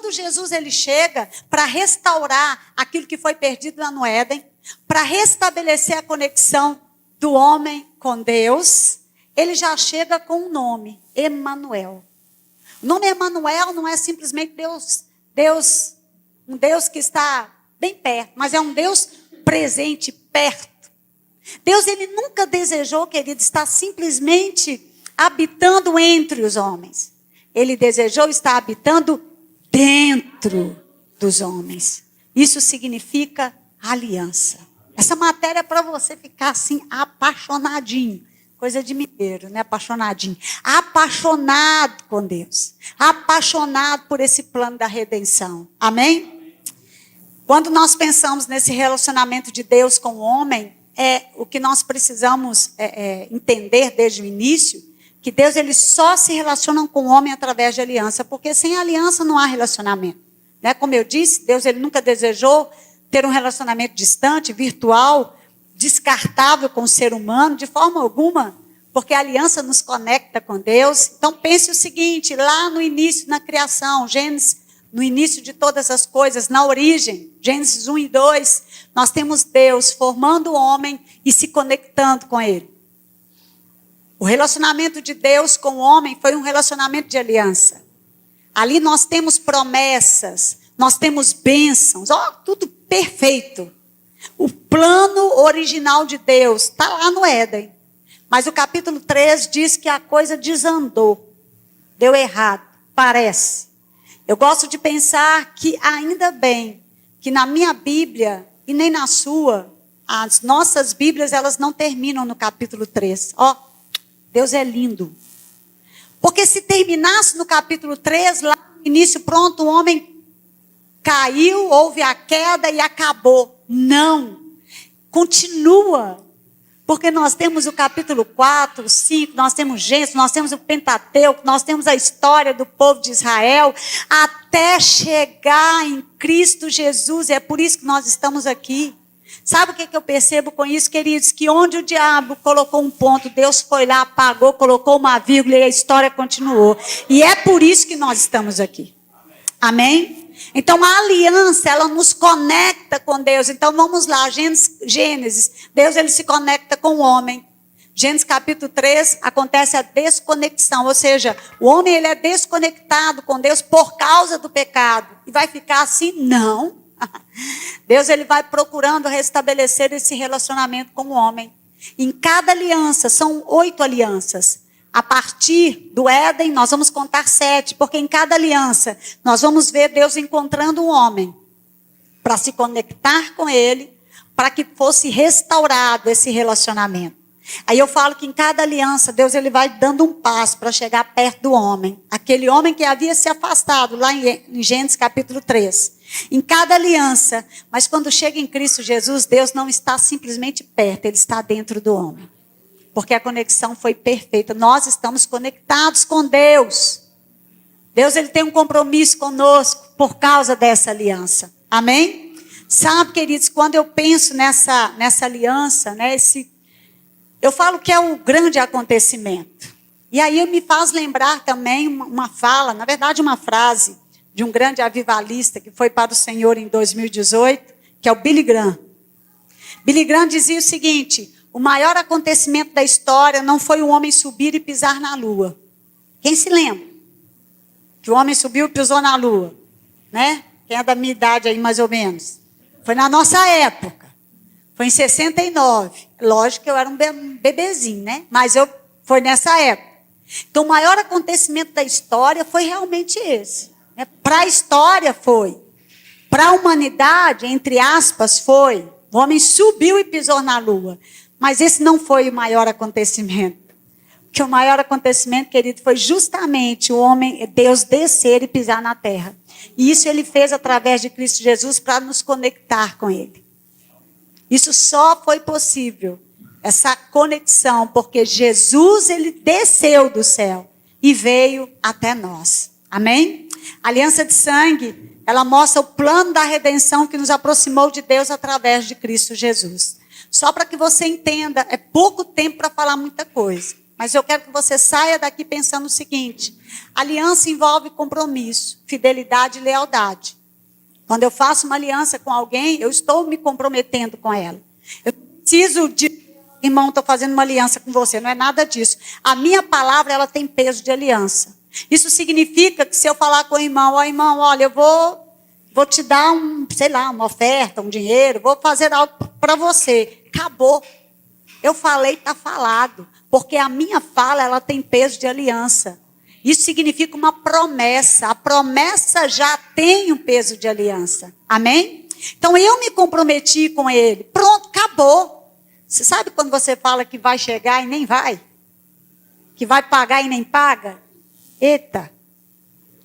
quando Jesus ele chega para restaurar aquilo que foi perdido lá no Éden, para restabelecer a conexão do homem com Deus, ele já chega com um nome, Emanuel. O nome Emanuel não é simplesmente um Deus que está bem perto, mas é um Deus presente, perto. Deus ele nunca desejou, querido, estar simplesmente habitando entre os homens. Ele desejou estar habitando dentro dos homens. Isso significa aliança. Essa matéria é para você ficar assim apaixonadinho. Coisa de mineiro, né? Apaixonadinho. Apaixonado com Deus. Apaixonado por esse plano da redenção. Amém? Quando nós pensamos nesse relacionamento de Deus com o homem, o que nós precisamos entender desde o início, que Deus ele só se relaciona com o homem através de aliança, porque sem aliança não há relacionamento. Né? Como eu disse, Deus ele nunca desejou ter um relacionamento distante, virtual, descartável com o ser humano, de forma alguma, porque a aliança nos conecta com Deus. Então pense o seguinte, lá no início, na criação, Gênesis, no início de todas as coisas, na origem, Gênesis 1 e 2, nós temos Deus formando o homem e se conectando com ele. O relacionamento de Deus com o homem foi um relacionamento de aliança. Ali nós temos promessas, nós temos bênçãos, tudo perfeito. O plano original de Deus está lá no Éden. Mas o capítulo 3 diz que a coisa desandou. Deu errado, parece. Eu gosto de pensar que ainda bem que na minha Bíblia e nem na sua, as nossas Bíblias elas não terminam no capítulo 3. Deus é lindo. Porque se terminasse no capítulo 3, lá no início, pronto, o homem caiu, houve a queda e acabou. Não. Continua. Porque nós temos o capítulo 4, 5, nós temos Gênesis, nós temos o Pentateuco, nós temos a história do povo de Israel, até chegar em Cristo Jesus. É por isso que nós estamos aqui. Sabe o que eu percebo com isso, queridos? Que onde o diabo colocou um ponto, Deus foi lá, apagou, colocou uma vírgula e a história continuou. E é por isso que nós estamos aqui. Amém? Então a aliança, ela nos conecta com Deus. Então vamos lá, Gênesis, Deus ele se conecta com o homem. Gênesis capítulo 3, acontece a desconexão, ou seja, o homem ele é desconectado com Deus por causa do pecado. E vai ficar assim? Não. Deus ele vai procurando restabelecer esse relacionamento com o homem. Em cada aliança, são 8 alianças. A partir do Éden, nós vamos contar 7, porque em cada aliança, nós vamos ver Deus encontrando um homem para se conectar com ele, para que fosse restaurado esse relacionamento. Aí eu falo que em cada aliança, Deus ele vai dando um passo para chegar perto do homem. Aquele homem que havia se afastado, lá em Gênesis capítulo 3. Em cada aliança, mas quando chega em Cristo Jesus, Deus não está simplesmente perto, ele está dentro do homem. Porque a conexão foi perfeita. Nós estamos conectados com Deus. Deus ele tem um compromisso conosco por causa dessa aliança. Amém? Sabe, queridos, quando eu penso nessa aliança, né, eu falo que é um grande acontecimento. E aí me faz lembrar também uma fala, na verdade uma frase, de um grande avivalista que foi para o Senhor em 2018, que é o Billy Graham. Billy Graham dizia o seguinte: o maior acontecimento da história não foi o homem subir e pisar na lua. Quem se lembra? Que o homem subiu e pisou na lua. Né? Quem é da minha idade aí, mais ou menos? Foi na nossa época. Foi em 69. Lógico que eu era um bebezinho, né? Mas foi nessa época. Então, o maior acontecimento da história foi realmente esse. Né? Para a história foi. Para a humanidade, entre aspas, foi. O homem subiu e pisou na lua. Mas esse não foi o maior acontecimento. Porque o maior acontecimento, querido, foi justamente o homem, Deus descer e pisar na terra. E isso ele fez através de Cristo Jesus para nos conectar com ele. Isso só foi possível, essa conexão, porque Jesus ele desceu do céu e veio até nós. Amém? A aliança de sangue, ela mostra o plano da redenção que nos aproximou de Deus através de Cristo Jesus. Só para que você entenda, é pouco tempo para falar muita coisa. Mas eu quero que você saia daqui pensando o seguinte: aliança envolve compromisso, fidelidade e lealdade. Quando eu faço uma aliança com alguém, eu estou me comprometendo com ela. Eu preciso de, irmão, estou fazendo uma aliança com você, não é nada disso. A minha palavra, ela tem peso de aliança. Isso significa que se eu falar com o irmão, ó irmão, olha, eu vou te dar uma oferta, um dinheiro, vou fazer algo para você. Acabou. Eu falei, está falado. Porque a minha fala, ela tem peso de aliança. Isso significa uma promessa. A promessa já tem um peso de aliança. Amém? Então, eu me comprometi com ele. Pronto, acabou. Você sabe quando você fala que vai chegar e nem vai? Que vai pagar e nem paga? Eita.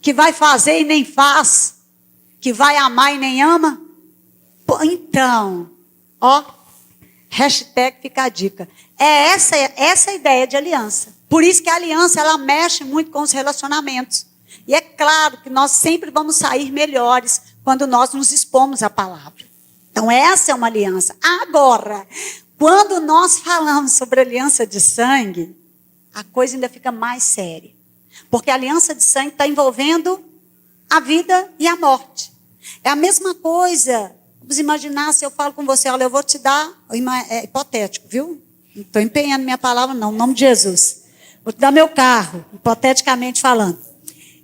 Que vai fazer e nem faz? Que vai amar e nem ama? Pô, então, ó, hashtag fica a dica. É essa a ideia de aliança. Por isso que a aliança, ela mexe muito com os relacionamentos. E é claro que nós sempre vamos sair melhores quando nós nos expomos à palavra. Então, essa é uma aliança. Agora, quando nós falamos sobre aliança de sangue, a coisa ainda fica mais séria. Porque a aliança de sangue está envolvendo a vida e a morte. É a mesma coisa. Vamos imaginar se eu falo com você, olha, eu vou te dar, é hipotético, viu? Não estou empenhando minha palavra, não, em nome de Jesus. Vou te dar meu carro, hipoteticamente falando.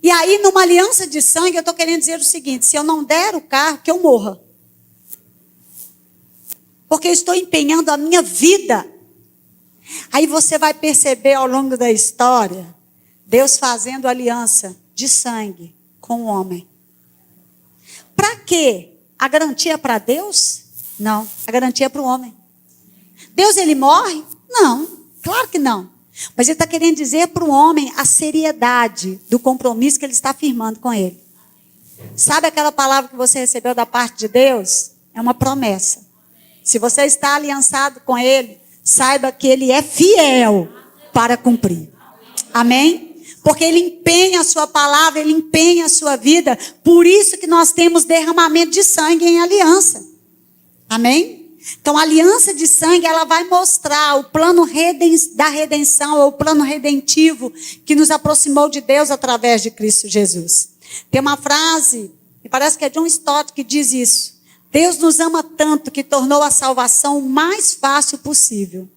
E aí, numa aliança de sangue, eu estou querendo dizer o seguinte: se eu não der o carro, que eu morra. Porque eu estou empenhando a minha vida. Aí você vai perceber ao longo da história, Deus fazendo aliança de sangue com o homem. Para quê? A garantia é para Deus? Não, a garantia é para o homem. Deus, ele morre? Não, claro que não. Mas ele está querendo dizer para o homem a seriedade do compromisso que ele está firmando com ele. Sabe aquela palavra que você recebeu da parte de Deus? É uma promessa. Se você está aliançado com ele, saiba que ele é fiel para cumprir. Amém? Porque ele empenha a sua palavra, ele empenha a sua vida. Por isso que nós temos derramamento de sangue em aliança. Amém? Então, a aliança de sangue, ela vai mostrar o plano da redenção, ou o plano redentivo que nos aproximou de Deus através de Cristo Jesus. Tem uma frase, me parece que é John Stott que diz isso. Deus nos ama tanto que tornou a salvação o mais fácil possível.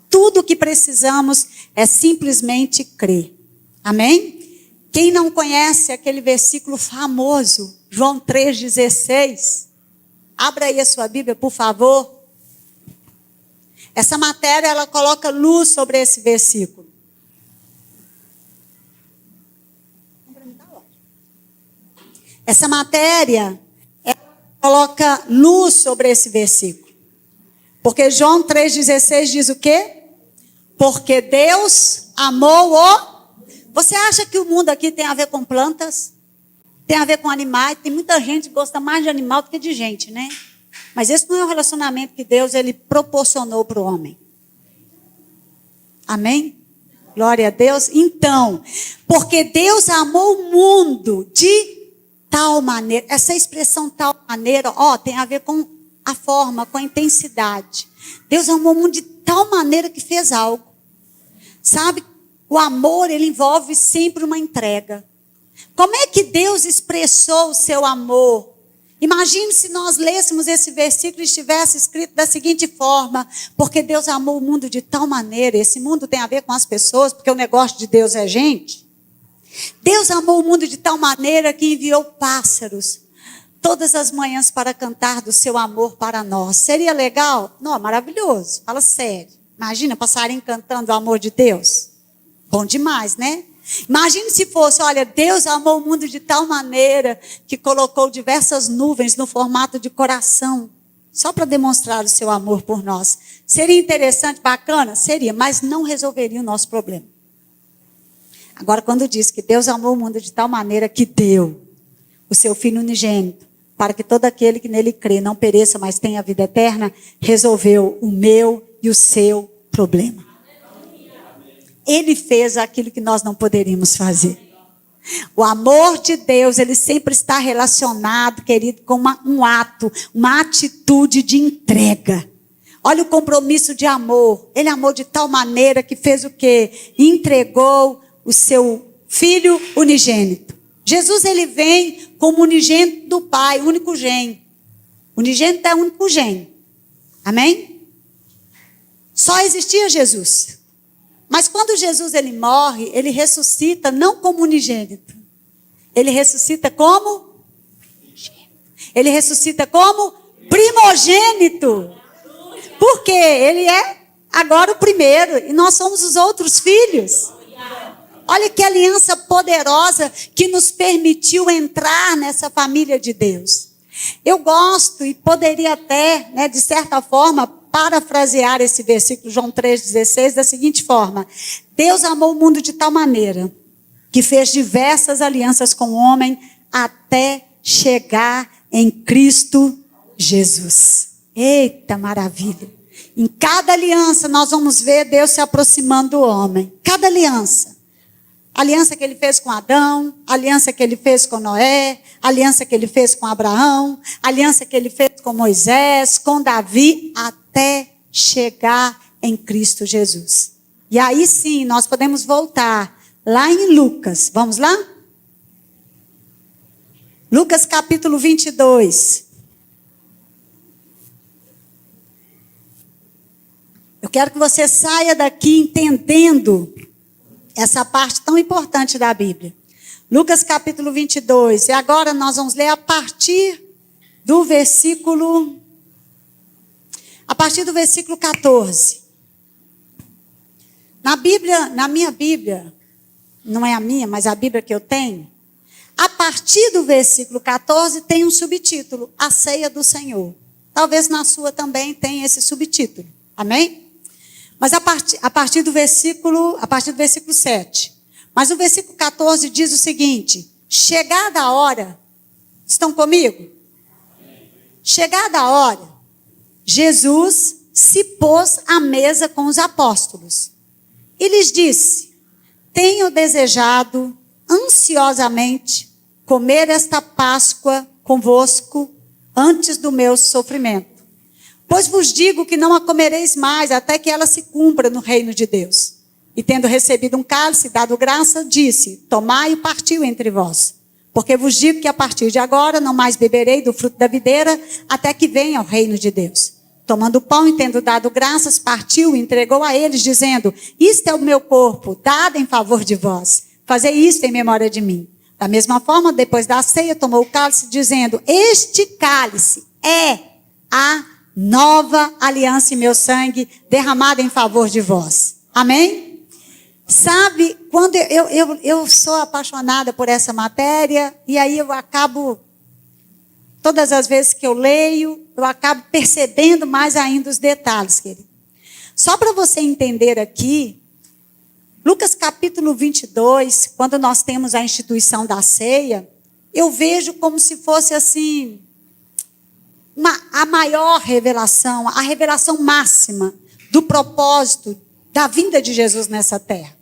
Tudo o que precisamos é simplesmente crer. Amém? Quem não conhece aquele versículo famoso, João 3,16... Abra aí a sua Bíblia, por favor. Essa matéria, ela coloca luz sobre esse versículo. Essa matéria, ela coloca luz sobre esse versículo. Porque João 3,16 diz o quê? Porque Deus amou o... Você acha que o mundo aqui tem a ver com plantas? Tem a ver com animais? Tem muita gente que gosta mais de animal do que de gente, né? Mas esse não é o relacionamento que Deus ele proporcionou para o homem. Amém? Glória a Deus. Então, porque Deus amou o mundo de tal maneira. Essa expressão tal maneira, tem a ver com a forma, com a intensidade. Deus amou o mundo de tal maneira que fez algo. Sabe? O amor, ele envolve sempre uma entrega. Como é que Deus expressou o seu amor? Imagine se nós lêssemos esse versículo e estivesse escrito da seguinte forma: porque Deus amou o mundo de tal maneira. Esse mundo tem a ver com as pessoas, porque o negócio de Deus é gente. Deus amou o mundo de tal maneira que enviou pássaros todas as manhãs para cantar do seu amor para nós. Seria legal? Não, maravilhoso. Fala sério. Imagina passarinho cantando o amor de Deus. Bom demais, né? Imagine se fosse, olha, Deus amou o mundo de tal maneira que colocou diversas nuvens no formato de coração, só para demonstrar o seu amor por nós. Seria interessante, bacana? Seria, mas não resolveria o nosso problema. Agora, quando diz que Deus amou o mundo de tal maneira que deu o seu Filho unigênito, para que todo aquele que nele crê não pereça, mas tenha a vida eterna, resolveu o meu e o seu problema. Ele fez aquilo que nós não poderíamos fazer. O amor de Deus, ele sempre está relacionado, querido, com um ato, uma atitude de entrega. Olha o compromisso de amor. Ele amou de tal maneira que fez o quê? Entregou o seu Filho unigênito. Jesus, ele vem como unigênito do Pai, único gênio. Unigênito é único gênio. Amém? Só existia Jesus. Mas quando Jesus ele morre, ele ressuscita não como unigênito. Ele ressuscita como? Ele ressuscita como primogênito. Porque ele é agora o primeiro e nós somos os outros filhos. Olha que aliança poderosa que nos permitiu entrar nessa família de Deus. Eu gosto e poderia até, de certa forma, parafrasear esse versículo, João 3,16, da seguinte forma: Deus amou o mundo de tal maneira que fez diversas alianças com o homem até chegar em Cristo Jesus. Eita maravilha! Em cada aliança nós vamos ver Deus se aproximando do homem. Cada aliança. Aliança que ele fez com Adão, aliança que ele fez com Noé, aliança que ele fez com Abraão, aliança que ele fez com Moisés, com Davi, até chegar em Cristo Jesus. E aí sim, nós podemos voltar lá em Lucas. Vamos lá? Lucas capítulo 22. Eu quero que você saia daqui entendendo essa parte tão importante da Bíblia. Lucas capítulo 22. E agora nós vamos ler a partir do versículo 14. Na Bíblia, na minha Bíblia, não é a minha, mas a Bíblia que eu tenho, a partir do versículo 14 tem um subtítulo: A Ceia do Senhor. Talvez na sua também tenha esse subtítulo. Amém? Mas a partir do versículo 7. Mas o versículo 14 diz o seguinte: chegada a hora, estão comigo? Chegada a hora, Jesus se pôs à mesa com os apóstolos e lhes disse: tenho desejado ansiosamente comer esta Páscoa convosco antes do meu sofrimento. Pois vos digo que não a comereis mais, até que ela se cumpra no reino de Deus. E tendo recebido um cálice, dado graça, disse: tomai e partiu entre vós. Porque vos digo que a partir de agora não mais beberei do fruto da videira, até que venha o reino de Deus. Tomando o pão e tendo dado graças, partiu e entregou a eles, dizendo: isto é o meu corpo, dado em favor de vós. Fazei isto em memória de mim. Da mesma forma, depois da ceia, tomou o cálice, dizendo: este cálice é a nova aliança em meu sangue, derramada em favor de vós. Amém? Sabe, quando eu sou apaixonada por essa matéria, e aí eu acabo, todas as vezes que eu leio, eu acabo percebendo mais ainda os detalhes, querido. Só para você entender aqui, Lucas capítulo 22, quando nós temos a instituição da ceia, eu vejo como se fosse assim, a maior revelação, a revelação máxima do propósito da vinda de Jesus nessa terra.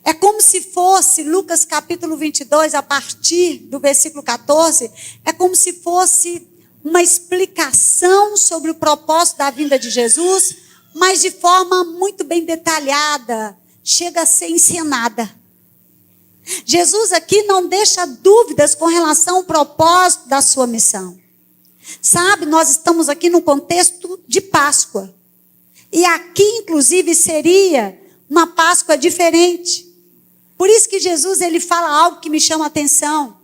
É como se fosse, Lucas capítulo 22, a partir do versículo 14, é como se fosse uma explicação sobre o propósito da vinda de Jesus, mas de forma muito bem detalhada, chega a ser encenada. Jesus aqui não deixa dúvidas com relação ao propósito da sua missão. Sabe, nós estamos aqui num contexto de Páscoa. E aqui, inclusive, seria uma Páscoa diferente. Por isso que Jesus, ele fala algo que me chama a atenção.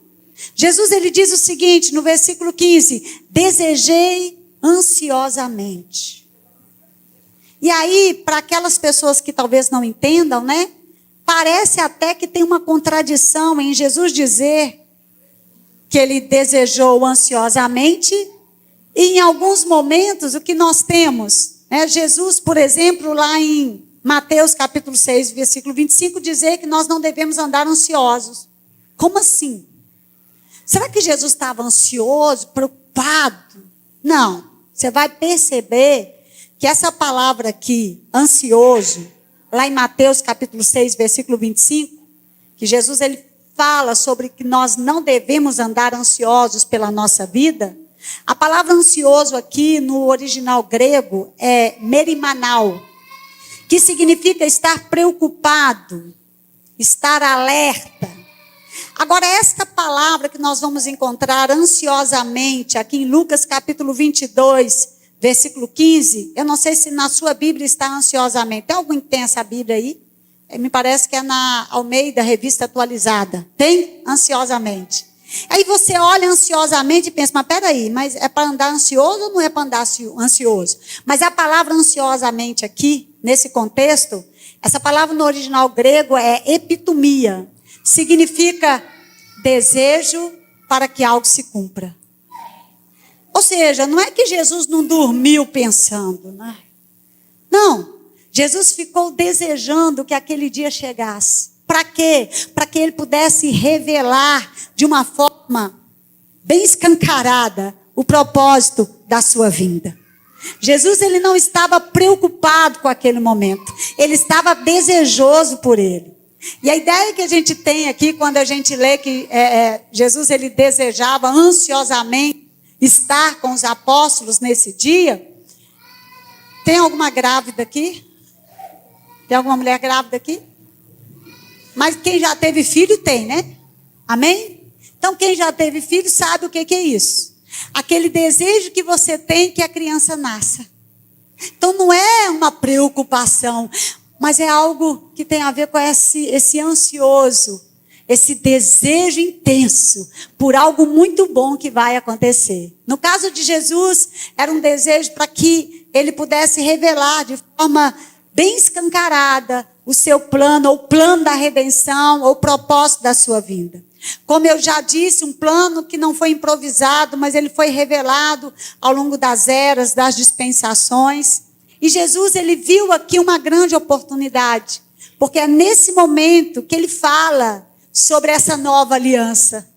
Jesus, ele diz o seguinte, no versículo 15: desejei ansiosamente. E aí, para aquelas pessoas que talvez não entendam, parece até que tem uma contradição em Jesus dizer que ele desejou ansiosamente, e em alguns momentos o que nós temos, Jesus, por exemplo, lá em Mateus capítulo 6, versículo 25, dizer que nós não devemos andar ansiosos. Como assim? Será que Jesus estava ansioso, preocupado? Não. Você vai perceber que essa palavra aqui, ansioso, lá em Mateus capítulo 6, versículo 25, que Jesus ele fala sobre que nós não devemos andar ansiosos pela nossa vida, A palavra ansioso aqui no original grego é merimanal, que significa estar preocupado, estar alerta. Agora, esta palavra que nós vamos encontrar ansiosamente aqui em Lucas capítulo 22, versículo 15, eu não sei se na sua Bíblia está ansiosamente. Tem alguém que tem essa Bíblia aí? Me parece que é na Almeida, revista atualizada. Tem? Ansiosamente. Aí você olha ansiosamente e pensa, mas peraí, mas é para andar ansioso ou não é para andar ansioso? Mas a palavra ansiosamente aqui, nesse contexto, essa palavra no original grego é epitomia. Significa desejo para que algo se cumpra. Ou seja, não é que Jesus não dormiu pensando, né? Não, Jesus ficou desejando que aquele dia chegasse. Para quê? Para que ele pudesse revelar de uma forma bem escancarada o propósito da sua vinda. Jesus, ele não estava preocupado com aquele momento. Ele estava desejoso por ele. E a ideia que a gente tem aqui, quando a gente lê que Jesus, ele desejava ansiosamente estar com os apóstolos nesse dia. Tem alguma grávida aqui? Tem alguma mulher grávida aqui? Mas quem já teve filho tem, né? Amém? Então quem já teve filho sabe o que é isso. Aquele desejo que você tem que a criança nasça. Então não é uma preocupação, mas é algo que tem a ver com esse ansioso, esse desejo intenso por algo muito bom que vai acontecer. No caso de Jesus, era um desejo para que ele pudesse revelar de forma bem escancarada o seu plano, ou o plano da redenção, ou o propósito da sua vinda. Como eu já disse, um plano que não foi improvisado, mas ele foi revelado ao longo das eras, das dispensações. E Jesus, ele viu aqui uma grande oportunidade, porque é nesse momento que ele fala sobre essa nova aliança.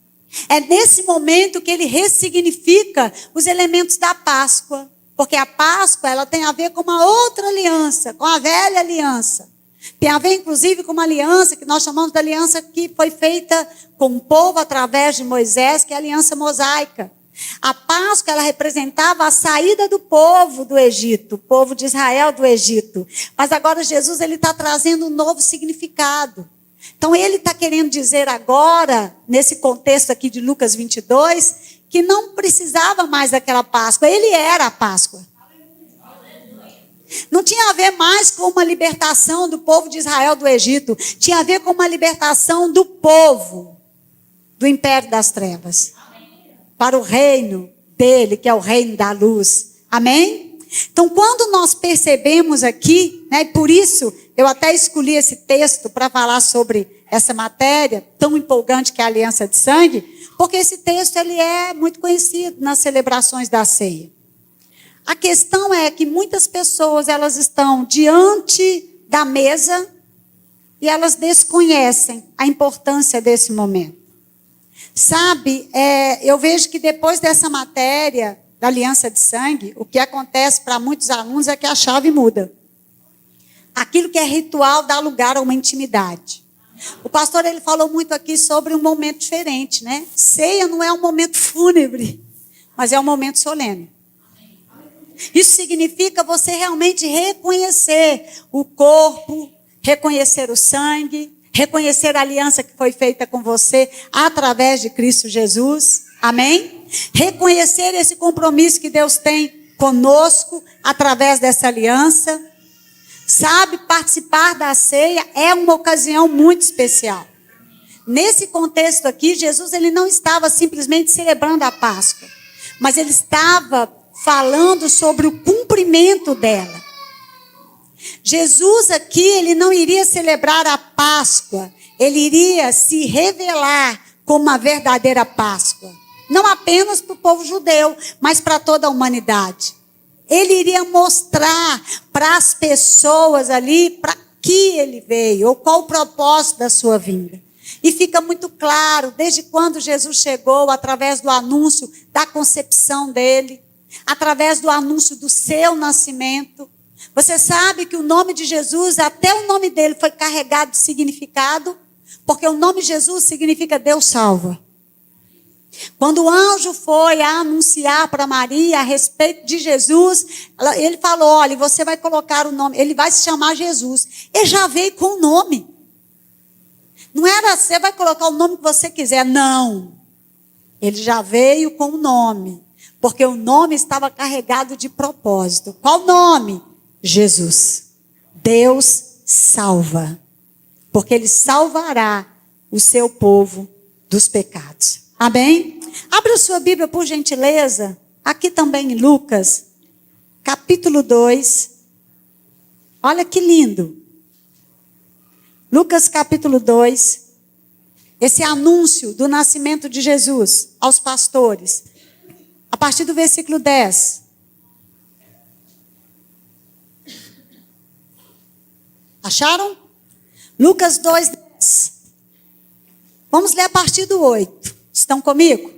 É nesse momento que ele ressignifica os elementos da Páscoa, porque a Páscoa, ela tem a ver com uma outra aliança, com a velha aliança. Tem a ver, inclusive, com uma aliança que nós chamamos de aliança que foi feita com o povo através de Moisés, que é a aliança mosaica. A Páscoa, ela representava a saída do povo do Egito, o povo de Israel do Egito. Mas agora Jesus, ele está trazendo um novo significado. Então ele está querendo dizer agora, nesse contexto aqui de Lucas 22, que não precisava mais daquela Páscoa, ele era a Páscoa. Não tinha a ver mais com uma libertação do povo de Israel do Egito, tinha a ver com uma libertação do povo do império das trevas, para o reino dele, que é o reino da luz. Amém? Então, quando nós percebemos aqui, né, e por isso eu até escolhi esse texto para falar sobre essa matéria tão empolgante que é a aliança de sangue, porque esse texto ele é muito conhecido nas celebrações da ceia. A questão é que muitas pessoas elas estão diante da mesa e elas desconhecem a importância desse momento. Sabe, eu vejo que depois dessa matéria da aliança de sangue, o que acontece para muitos alunos é que a chave muda. Aquilo que é ritual dá lugar a uma intimidade. O pastor ele falou muito aqui sobre um momento diferente, né? Ceia não é um momento fúnebre, mas é um momento solene. Isso significa você realmente reconhecer o corpo, reconhecer o sangue, reconhecer a aliança que foi feita com você através de Cristo Jesus. Amém? Reconhecer esse compromisso que Deus tem conosco através dessa aliança. Sabe, participar da ceia é uma ocasião muito especial. Nesse contexto aqui, Jesus ele não estava simplesmente celebrando a Páscoa, mas ele estava falando sobre o cumprimento dela. Jesus aqui, ele não iria celebrar a Páscoa, ele iria se revelar como uma verdadeira Páscoa. Não apenas para o povo judeu, mas para toda a humanidade. Ele iria mostrar para as pessoas ali para que ele veio, ou qual o propósito da sua vinda. E fica muito claro, desde quando Jesus chegou, através do anúncio da concepção dele, através do anúncio do seu nascimento. Você sabe que o nome de Jesus, até o nome dele foi carregado de significado, porque o nome Jesus significa Deus salva. Quando o anjo foi anunciar para Maria a respeito de Jesus, ele falou, olha, você vai colocar o nome, ele vai se chamar Jesus. Ele já veio com o nome. Não era, você vai colocar o nome que você quiser, não. Ele já veio com o nome, porque o nome estava carregado de propósito. Qual nome? Jesus. Deus salva, porque Ele salvará o seu povo dos pecados. Amém? Abra a sua Bíblia, por gentileza, aqui também em Lucas, capítulo 2. Olha que lindo. Lucas capítulo 2. Esse anúncio do nascimento de Jesus aos pastores. A partir do versículo 10. Acharam? Lucas 2, 10. Vamos ler a partir do 8. Estão comigo?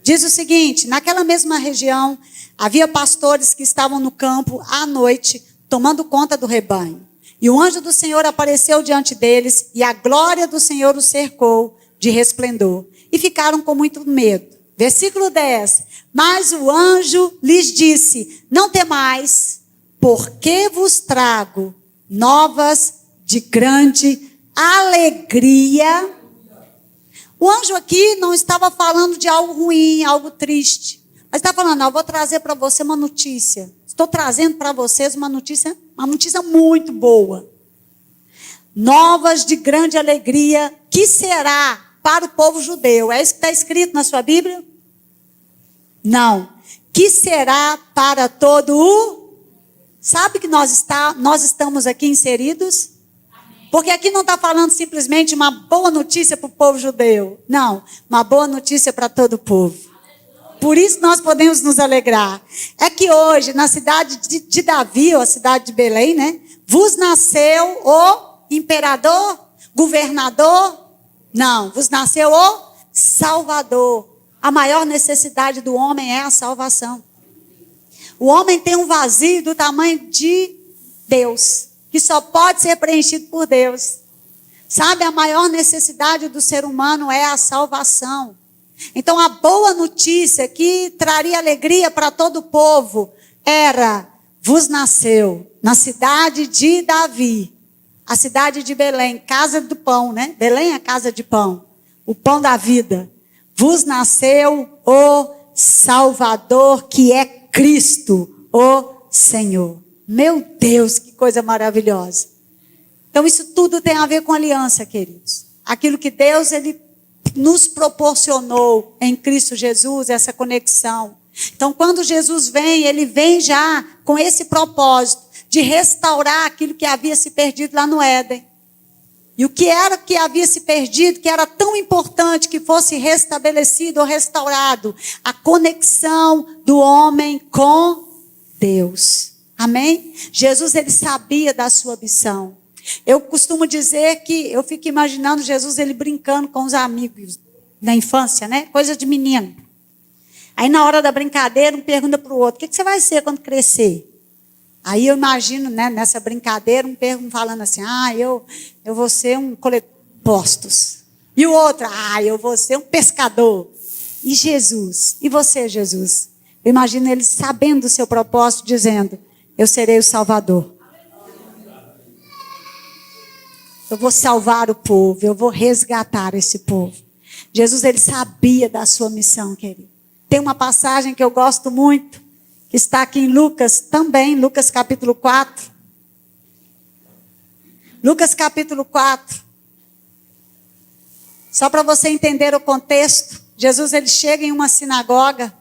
Diz o seguinte: naquela mesma região, havia pastores que estavam no campo à noite, tomando conta do rebanho. E o anjo do Senhor apareceu diante deles, e a glória do Senhor os cercou de resplendor. E ficaram com muito medo. Versículo 10. Mas o anjo lhes disse: não temais, porque vos trago novas de grande alegria. O anjo aqui não estava falando de algo ruim, algo triste. Mas está falando, não, eu vou trazer para você uma notícia. Estou trazendo para vocês uma notícia muito boa. Novas de grande alegria, que será para o povo judeu. É isso que está escrito na sua Bíblia? Não. Que será para todo o... Sabe que nós estamos aqui inseridos? Porque aqui não está falando simplesmente uma boa notícia para o povo judeu. Não, uma boa notícia para todo o povo. Por isso nós podemos nos alegrar. É que hoje, na cidade de Davi, ou a cidade de Belém, né? Vos nasceu o imperador, governador? Não, vos nasceu o Salvador. A maior necessidade do homem é a salvação. O homem tem um vazio do tamanho de Deus, que só pode ser preenchido por Deus. Sabe, a maior necessidade do ser humano é a salvação. Então, a boa notícia que traria alegria para todo o povo era: vos nasceu na cidade de Davi, a cidade de Belém, casa do pão, né? Belém é a casa de pão, o pão da vida. Vos nasceu o Salvador, que é Cristo, o Senhor. Meu Deus, que coisa maravilhosa. Então isso tudo tem a ver com aliança, queridos. Aquilo que Deus ele nos proporcionou em Cristo Jesus, essa conexão. Então quando Jesus vem, ele vem já com esse propósito de restaurar aquilo que havia se perdido lá no Éden. E o que era que havia se perdido, que era tão importante que fosse restabelecido ou restaurado? A conexão do homem com Deus. Amém? Jesus, ele sabia da sua missão. Eu costumo dizer que eu fico imaginando Jesus, ele brincando com os amigos na infância, né? Coisa de menino. Aí na hora da brincadeira, um pergunta para o outro: o que você vai ser quando crescer? Aí eu imagino, né, nessa brincadeira, um falando assim: eu vou ser um coletor de impostos. E o outro: eu vou ser um pescador. E Jesus? E você, Jesus? Eu imagino ele sabendo do seu propósito, dizendo: eu serei o Salvador. Eu vou salvar o povo, eu vou resgatar esse povo. Jesus, ele sabia da sua missão, querido. Tem uma passagem que eu gosto muito, que está aqui em Lucas também, Lucas capítulo 4. Lucas capítulo 4. Só para você entender o contexto, Jesus ele chega em uma sinagoga,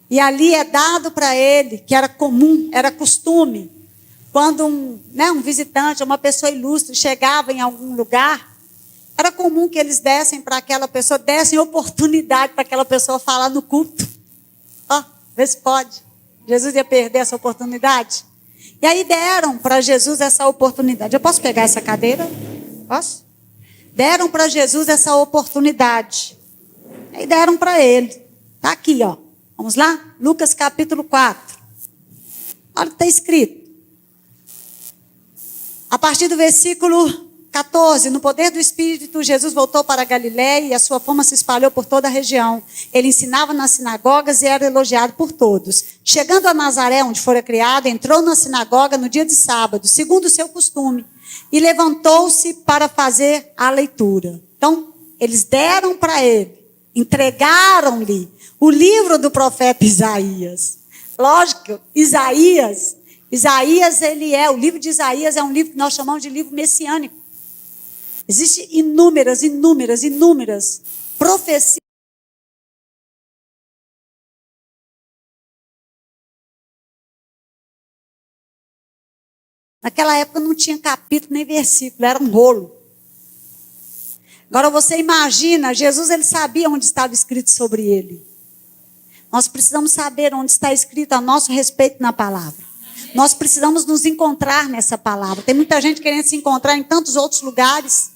e ali é dado para ele, que era comum, era costume, quando um visitante, uma pessoa ilustre chegava em algum lugar, era comum que eles dessem para aquela pessoa, dessem oportunidade para aquela pessoa falar no culto. Vê se pode. Jesus ia perder essa oportunidade. E aí deram para Jesus essa oportunidade. Eu posso pegar essa cadeira? Posso? Deram para Jesus essa oportunidade. Aí deram para ele. Está aqui, ó. Vamos lá? Lucas capítulo 4. Olha o que está escrito. A partir do versículo 14, no poder do Espírito, Jesus voltou para a Galiléia e a sua fama se espalhou por toda a região. Ele ensinava nas sinagogas e era elogiado por todos. Chegando a Nazaré, onde fora criado, entrou na sinagoga no dia de sábado, segundo o seu costume, e levantou-se para fazer a leitura. Então, eles deram para ele, entregaram-lhe o livro do profeta Isaías. Lógico, Isaías, o livro de Isaías é um livro que nós chamamos de livro messiânico. Existem inúmeras profecias. Naquela época não tinha capítulo nem versículo, era um rolo. Agora você imagina, Jesus ele sabia onde estava escrito sobre ele. Nós precisamos saber onde está escrito a nosso respeito na palavra. Nós precisamos nos encontrar nessa palavra. Tem muita gente querendo se encontrar em tantos outros lugares.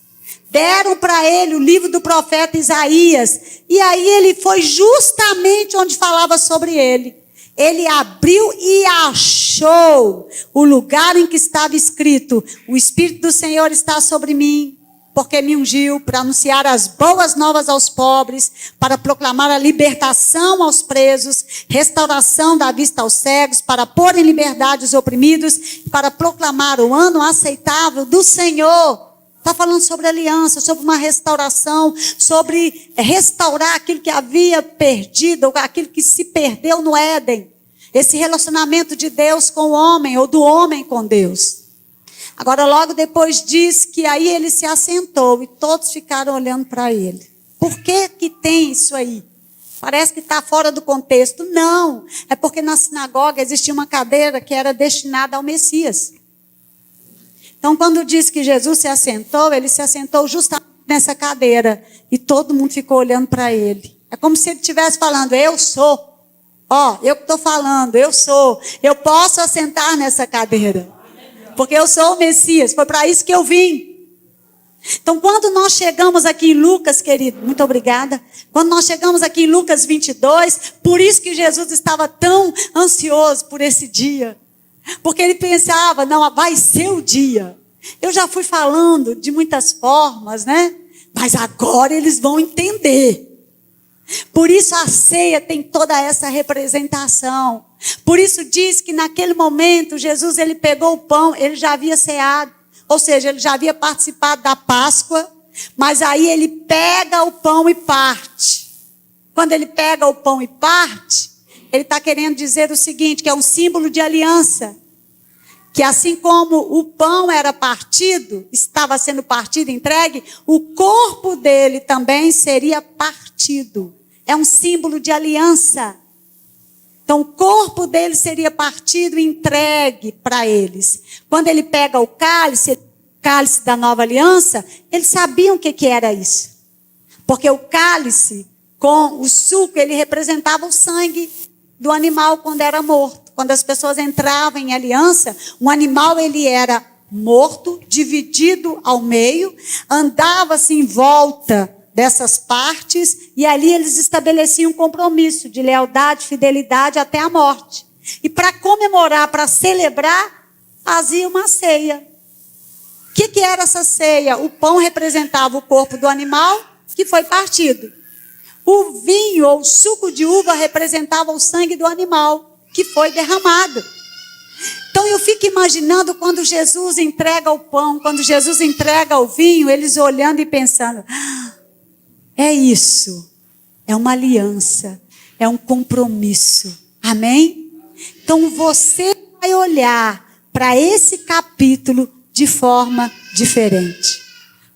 Deram para ele o livro do profeta Isaías. E aí ele foi justamente onde falava sobre ele. Ele abriu e achou o lugar em que estava escrito: o Espírito do Senhor está sobre mim, porque me ungiu para anunciar as boas novas aos pobres, para proclamar a libertação aos presos, restauração da vista aos cegos, para pôr em liberdade os oprimidos, para proclamar o ano aceitável do Senhor. Está falando sobre aliança, sobre uma restauração, sobre restaurar aquilo que havia perdido, ou aquilo que se perdeu no Éden. Esse relacionamento de Deus com o homem, ou do homem com Deus. Agora, logo depois diz que aí ele se assentou e todos ficaram olhando para ele. Por que que tem isso aí? Parece que está fora do contexto. Não, é porque na sinagoga existia uma cadeira que era destinada ao Messias. Então, quando diz que Jesus se assentou, ele se assentou justamente nessa cadeira. E todo mundo ficou olhando para ele. É como se ele estivesse falando: eu sou. Eu que estou falando, eu sou. Eu posso assentar nessa cadeira. Porque eu sou o Messias. Foi para isso que eu vim. Então, quando nós chegamos aqui em Lucas, querido, muito obrigada. Quando nós chegamos aqui em Lucas 22, por isso que Jesus estava tão ansioso por esse dia. Porque ele pensava: não, vai ser o dia. Eu já fui falando de muitas formas, né? Mas agora eles vão entender. Por isso a ceia tem toda essa representação. Por isso diz que naquele momento Jesus ele pegou o pão, ele já havia ceado. Ou seja, ele já havia participado da Páscoa. Mas aí ele pega o pão e parte. Quando ele pega o pão e parte, ele está querendo dizer o seguinte, que é um símbolo de aliança. Que assim como o pão era partido, estava sendo partido, entregue, o corpo dele também seria partido. É um símbolo de aliança. Então o corpo dele seria partido e entregue para eles. Quando ele pega o cálice da nova aliança, eles sabiam o que era isso. Porque o cálice com o suco, ele representava o sangue do animal quando era morto. Quando as pessoas entravam em aliança, um animal ele era morto, dividido ao meio, andava-se em volta dessas partes, e ali eles estabeleciam um compromisso de lealdade, fidelidade até a morte. E para comemorar, para celebrar, fazia uma ceia. O que era essa ceia? O pão representava o corpo do animal que foi partido. O vinho ou suco de uva representava o sangue do animal que foi derramado. Então eu fico imaginando quando Jesus entrega o pão, quando Jesus entrega o vinho, eles olhando e pensando: é isso, é uma aliança, é um compromisso. Amém? Então você vai olhar para esse capítulo de forma diferente.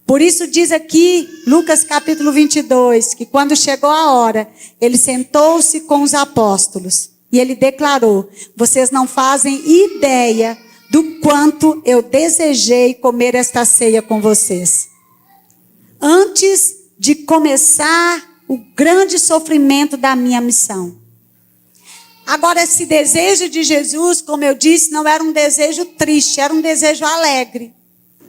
Por isso diz aqui, Lucas capítulo 22, que quando chegou a hora, ele sentou-se com os apóstolos e ele declarou: vocês não fazem ideia do quanto eu desejei comer esta ceia com vocês. Antes de começar o grande sofrimento da minha missão. Agora, esse desejo de Jesus, como eu disse, não era um desejo triste, era um desejo alegre.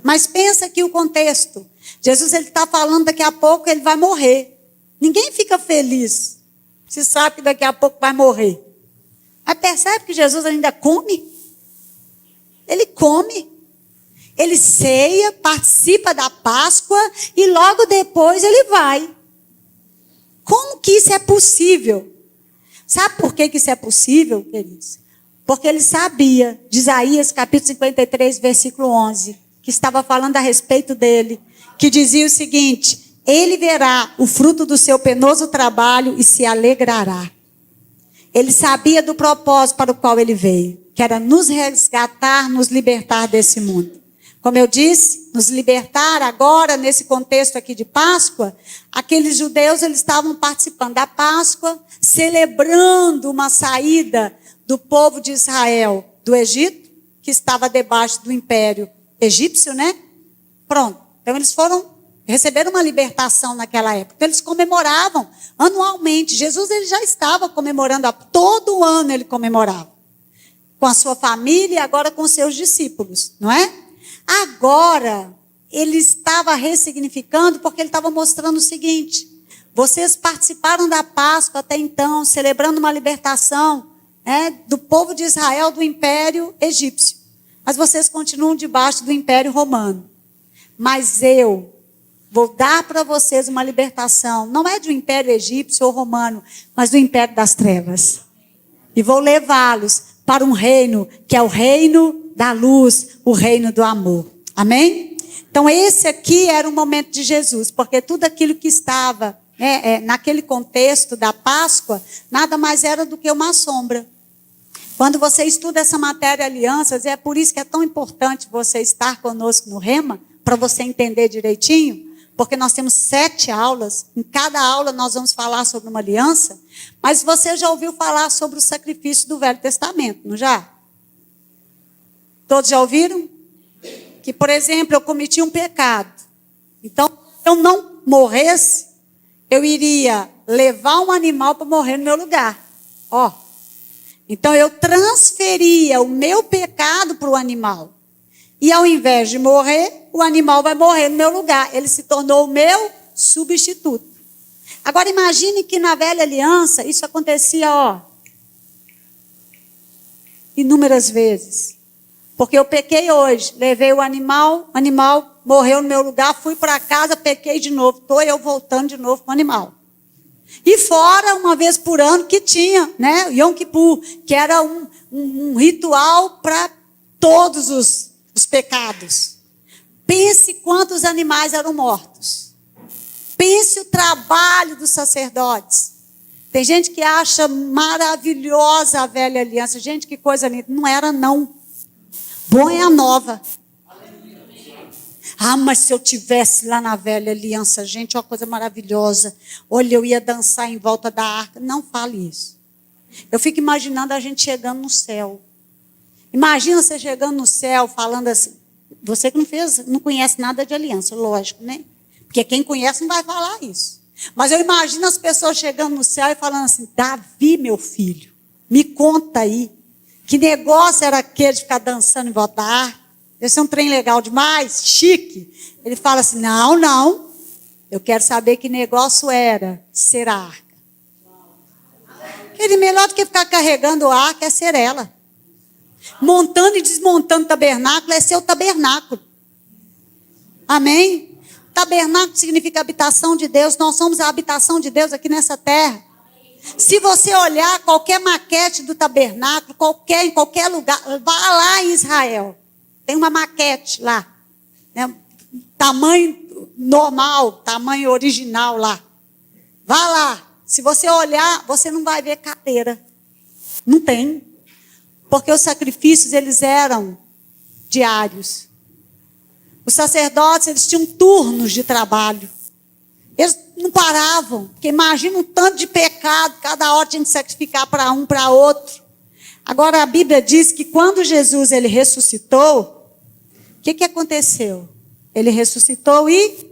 Mas pensa aqui o contexto. Jesus está falando daqui a pouco ele vai morrer. Ninguém fica feliz se sabe que daqui a pouco vai morrer. Mas percebe que Jesus ainda come? Ele come. Ele ceia, participa da Páscoa e logo depois ele vai. Como que isso é possível? Sabe por que isso é possível, queridos? Porque ele sabia, de Isaías capítulo 53, versículo 11, que estava falando a respeito dele, que dizia o seguinte: ele verá o fruto do seu penoso trabalho e se alegrará. Ele sabia do propósito para o qual ele veio, que era nos resgatar, nos libertar desse mundo. Como eu disse, nos libertar agora, nesse contexto aqui de Páscoa, aqueles judeus, eles estavam participando da Páscoa, celebrando uma saída do povo de Israel do Egito, que estava debaixo do império egípcio, né? Pronto. Então eles receberam uma libertação naquela época. Então eles comemoravam anualmente. Jesus, ele já estava comemorando, todo ano ele comemorava. Com a sua família e agora com seus discípulos, não é? Agora, ele estava ressignificando porque ele estava mostrando o seguinte: vocês participaram da Páscoa até então, celebrando uma libertação do povo de Israel do império egípcio. Mas vocês continuam debaixo do império romano. Mas eu vou dar para vocês uma libertação, não é do império egípcio ou romano, mas do império das trevas. E vou levá-los para um reino que é o reino da luz, o reino do amor. Amém? Então esse aqui era o momento de Jesus, porque tudo aquilo que estava naquele contexto da Páscoa, nada mais era do que uma sombra. Quando você estuda essa matéria alianças, é por isso que é tão importante você estar conosco no Rema, para você entender direitinho, porque nós temos 7 aulas, em cada aula nós vamos falar sobre uma aliança, mas você já ouviu falar sobre o sacrifício do Velho Testamento, não já? Todos já ouviram? Que, por exemplo, eu cometi um pecado. Então, se eu não morresse, eu iria levar um animal para morrer no meu lugar. Então, eu transferia o meu pecado para o animal. E ao invés de morrer, o animal vai morrer no meu lugar. Ele se tornou o meu substituto. Agora, imagine que na velha aliança, isso acontecia, inúmeras vezes. Porque eu pequei hoje, levei o animal morreu no meu lugar, fui para casa, pequei de novo. Estou eu voltando de novo com o animal. E fora, uma vez por ano, que tinha, Yom Kippur, que era um ritual para todos os pecados. Pense quantos animais eram mortos. Pense o trabalho dos sacerdotes. Tem gente que acha maravilhosa a velha aliança. Gente, que coisa linda. Não era, não. Bom é a nova. Mas se eu tivesse lá na velha aliança, gente, uma coisa maravilhosa. Olha, eu ia dançar em volta da arca. Não fale isso. Eu fico imaginando a gente chegando no céu. Imagina você chegando no céu falando assim. Você que não conhece nada de aliança, lógico, né? Porque quem conhece não vai falar isso. Mas eu imagino as pessoas chegando no céu e falando assim: Davi, meu filho, me conta aí. Que negócio era aquele de ficar dançando em volta da arca? Esse é um trem legal demais, chique. Ele fala assim: não. Eu quero saber que negócio era ser a arca. Ele melhor do que ficar carregando a arca é ser ela. Montando e desmontando o tabernáculo é ser o tabernáculo. Amém? Tabernáculo significa habitação de Deus. Nós somos a habitação de Deus aqui nessa terra. Se você olhar qualquer maquete do tabernáculo, em qualquer lugar, vá lá em Israel. Tem uma maquete lá. Tamanho normal, tamanho original lá. Vá lá. Se você olhar, você não vai ver cadeira. Não tem. Porque os sacrifícios, eles eram diários. Os sacerdotes, eles tinham turnos de trabalho. Eles não paravam. Porque imagina o tanto de pecado, cada hora tinha que sacrificar para um, para outro. Agora a Bíblia diz que quando Jesus ele ressuscitou, o que aconteceu? Ele ressuscitou e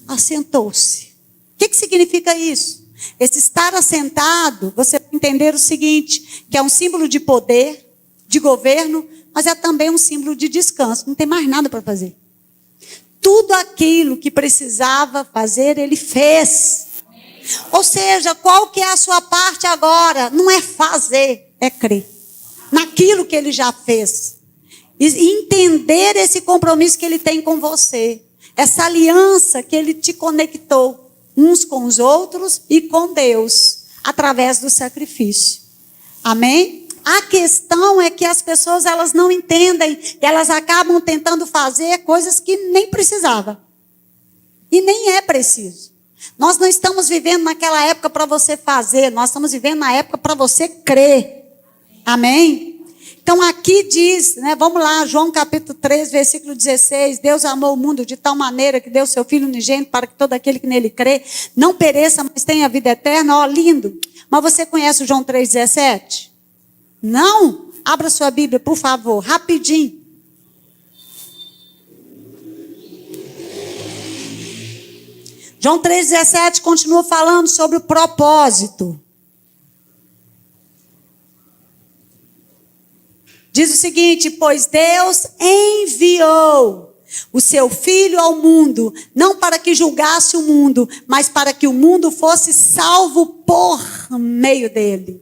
assentou-se. O que significa isso? Esse estar assentado, você vai entender o seguinte, que é um símbolo de poder, de governo, mas é também um símbolo de descanso. Não tem mais nada para fazer. Tudo aquilo que precisava fazer, ele fez. Ou seja, qual que é a sua parte agora? Não é fazer, é crer. Naquilo que ele já fez. e entender esse compromisso que ele tem com você. Essa aliança que ele te conectou uns com os outros e com Deus, através do sacrifício. Amém? A questão é que as pessoas, elas não entendem, elas acabam tentando fazer coisas que nem precisava. E nem é preciso. Nós não estamos vivendo naquela época para você fazer, nós estamos vivendo na época para você crer. Amém? Então aqui diz, né, vamos lá, João capítulo 3, versículo 16, Deus amou o mundo de tal maneira que deu seu Filho unigênito para que todo aquele que nele crê não pereça, mas tenha vida eterna. Ó, lindo. Mas você conhece o João 3,17? Não? Abra sua Bíblia, por favor, rapidinho. João 3,17 continua falando sobre o propósito. Diz o seguinte: pois Deus enviou o seu Filho ao mundo, não para que julgasse o mundo, mas para que o mundo fosse salvo por meio dele.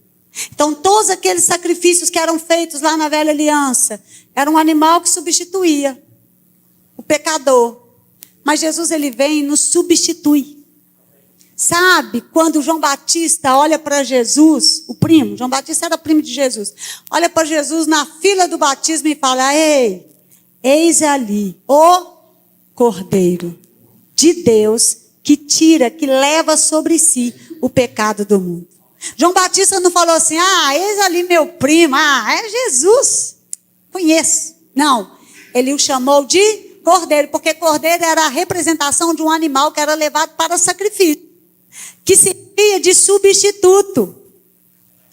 Então, todos aqueles sacrifícios que eram feitos lá na velha aliança, era um animal que substituía o pecador. Mas Jesus, ele vem e nos substitui. Sabe, quando João Batista olha para Jesus, o primo, João Batista era primo de Jesus, olha para Jesus na fila do batismo e fala: ei, eis ali o Cordeiro de Deus que tira, que leva sobre si o pecado do mundo. João Batista não falou assim: ah, eis ali meu primo, é Jesus, conheço. Não, ele o chamou de Cordeiro, porque Cordeiro era a representação de um animal que era levado para sacrifício, que servia de substituto.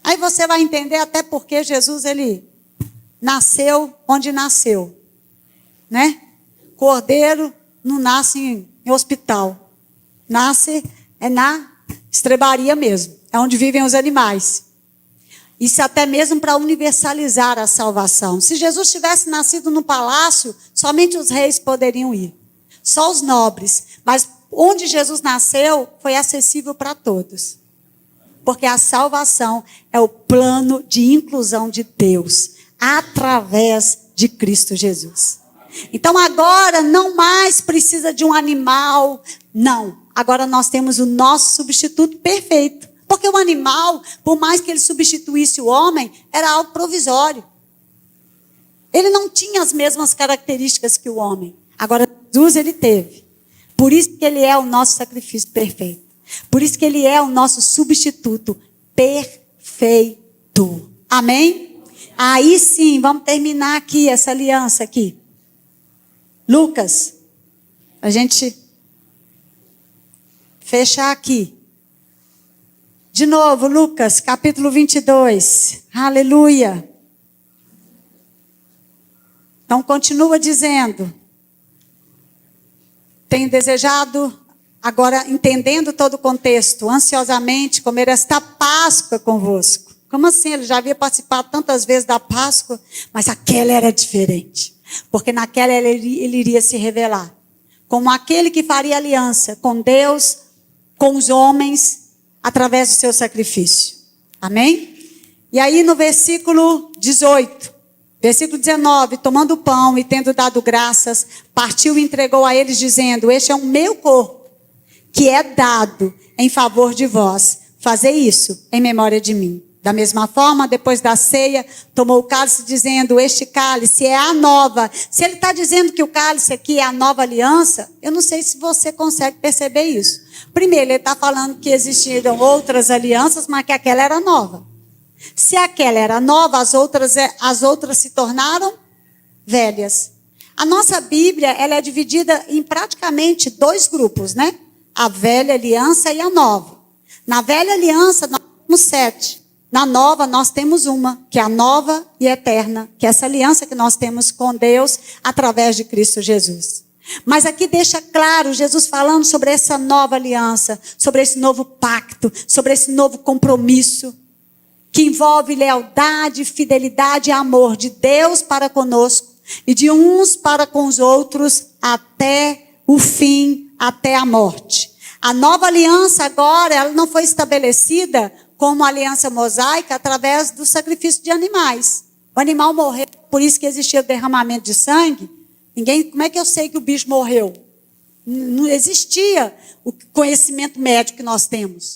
Aí você vai entender até porque Jesus, ele nasceu onde nasceu, né? Cordeiro não nasce em hospital, nasce na estrebaria mesmo, é onde vivem os animais. Isso até mesmo para universalizar a salvação. Se Jesus tivesse nascido no palácio, somente os reis poderiam ir, só os nobres. Mas onde Jesus nasceu foi acessível para todos, porque a salvação é o plano de inclusão de Deus através de Cristo Jesus. Então agora não mais precisa de um animal, não. Agora nós temos o nosso substituto perfeito. Porque o animal, por mais que ele substituísse o homem, era algo provisório. Ele não tinha as mesmas características que o homem. Agora Jesus, ele teve. Por isso que ele é o nosso sacrifício perfeito. Por isso que ele é o nosso substituto perfeito. Amém? Aí sim, vamos terminar aqui essa aliança aqui. Lucas, a gente fechar aqui. De novo, Lucas, capítulo 22. Aleluia. Então, continua dizendo. Tenho desejado, agora entendendo todo o contexto, ansiosamente comer esta Páscoa convosco. Como assim? Ele já havia participado tantas vezes da Páscoa, mas aquela era diferente. Porque naquela ele iria se revelar como aquele que faria aliança com Deus, com os homens, através do seu sacrifício. Amém? E aí no versículo 18, versículo 19, tomando o pão e tendo dado graças, partiu e entregou a eles, dizendo: este é o meu corpo, que é dado em favor de vós. Fazei isso em memória de mim. Da mesma forma, depois da ceia, tomou o cálice, dizendo: este cálice é a nova. Se ele está dizendo que o cálice aqui é a nova aliança, eu não sei se você consegue perceber isso. Primeiro, ele está falando que existiram outras alianças, mas que aquela era nova. Se aquela era nova, as outras se tornaram velhas. A nossa Bíblia, ela é dividida em praticamente 2 grupos, né? A velha aliança e a nova. Na velha aliança, nós temos 7. Na nova, nós temos uma, que é a nova e eterna, que é essa aliança que nós temos com Deus através de Cristo Jesus. Mas aqui deixa claro, Jesus falando sobre essa nova aliança, sobre esse novo pacto, sobre esse novo compromisso, que envolve lealdade, fidelidade e amor de Deus para conosco e de uns para com os outros até o fim, até a morte. A nova aliança agora, ela não foi estabelecida como aliança mosaica através do sacrifício de animais. O animal morreu por isso que existia derramamento de sangue, como é que eu sei que o bicho morreu? Não existia o conhecimento médico que nós temos.